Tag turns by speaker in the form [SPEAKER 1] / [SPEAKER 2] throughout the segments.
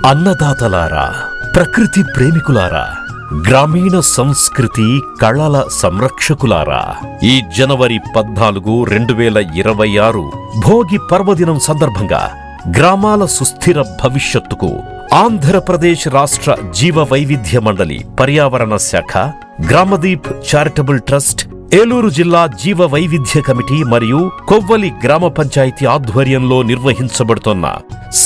[SPEAKER 1] అన్నదాతలారా, ప్రకృతి ప్రేమికులారా, గ్రామీణ సంస్కృతి కళల సంరక్షకులారా, ఈ జనవరి 14, 2026 భోగి పర్వదినం సందర్భంగా గ్రామాల సుస్థిర భవిష్యత్తుకు ఆంధ్రప్రదేశ్ రాష్ట్ర జీవ వైవిధ్య మండలి పర్యావరణ శాఖ, గ్రామదీప్ చారిటబుల్ ట్రస్ట్, ఏలూరు జిల్లా జీవ వైవిధ్య కమిటీ మరియు కొవ్వలి గ్రామ పంచాయతీ ఆధ్వర్యంలో నిర్వహించబడుతున్న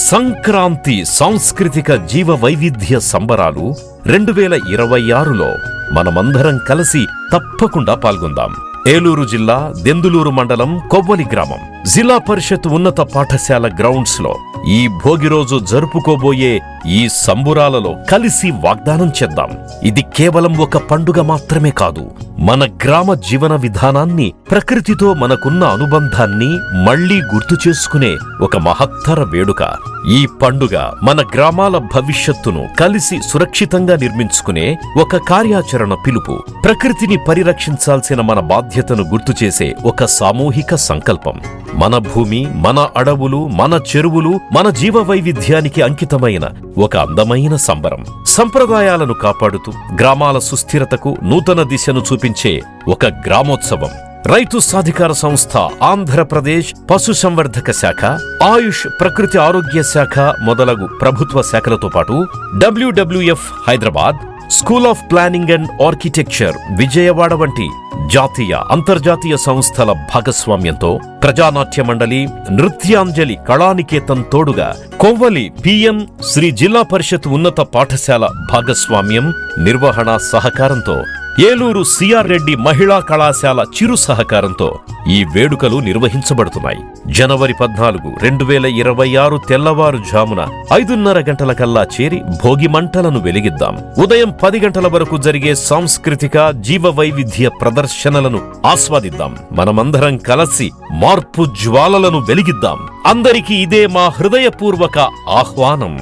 [SPEAKER 1] సంక్రాంతి సాంస్కృతిక జీవ వైవిధ్య సంబరాలు 2026లో మనమందరం కలిసి తప్పకుండా పాల్గొందాం. ఏలూరు జిల్లా దెందులూరు మండలం కొవ్వలి గ్రామం జిల్లా పరిషత్ ఉన్నత పాఠశాల గ్రౌండ్స్ లో ఈ భోగి రోజు జరుపుకోబోయే ఈ సంబురాలలో కలిసి వాగ్దానం చేద్దాం. ఇది కేవలం ఒక పండుగ మాత్రమే కాదు, మన గ్రామ జీవన విధానాన్ని, ప్రకృతితో మనకున్న అనుబంధాన్ని మళ్లీ గుర్తు చేసుకునే ఒక మహత్తర వేడుక. ఈ పండుగ మన గ్రామాల భవిష్యత్తును కలిసి సురక్షితంగా నిర్మించుకునే ఒక కార్యాచరణ పిలుపు. ప్రకృతిని పరిరక్షించాల్సిన మన బాధ్యతను గుర్తు చేసే ఒక సామూహిక సంకల్పం. మన భూమి, మన అడవులు, మన చెరువులు, మన జీవ వైవిధ్యానికి అంకితమైన ఒక అందమైన సంబరం. సంప్రదాయాలను కాపాడుతూ గ్రామాల సుస్థిరతకు నూతన దిశను చూపించే ఒక గ్రామోత్సవం. రైతు సాధికార సంస్థ, ఆంధ్రప్రదేశ్ పశు సంవర్ధక శాఖ, ఆయుష్ ప్రకృతి ఆరోగ్య శాఖ మొదలగు ప్రభుత్వ శాఖలతో పాటు WWF Hyderabad, school of planning and architecture Vijayawada వంటి జాతీయ, అంతర్జాతీయ సంస్థల భాగస్వామ్యంతో ప్రజానాట్య మండలి, నృత్యాంజలి కళానికేతన్ తోడుగా కొవ్వలి PM శ్రీ జిల్లా పరిషత్ ఉన్నత పాఠశాల భాగస్వామ్యం, నిర్వహణ సహకారంతో ఏలూరు CR రెడ్డి మహిళా కళాశాల చిరు సహకారంతో ఈ వేడుకలు నిర్వహించబడుతున్నాయి. జనవరి 14, 2026 తెల్లవారుజామున 5:30 గంటలకల్లా చేరి భోగి మంటలను వెలిగిద్దాం. ఉదయం 10 గంటల వరకు జరిగే సాంస్కృతిక జీవ వైవిధ్య ప్రదర్శనలను ఆస్వాదిద్దాం. మనమందరం కలిసి మార్పు జ్వాలలను వెలిగిద్దాం. అందరికీ ఇదే మా హృదయపూర్వక ఆహ్వానం.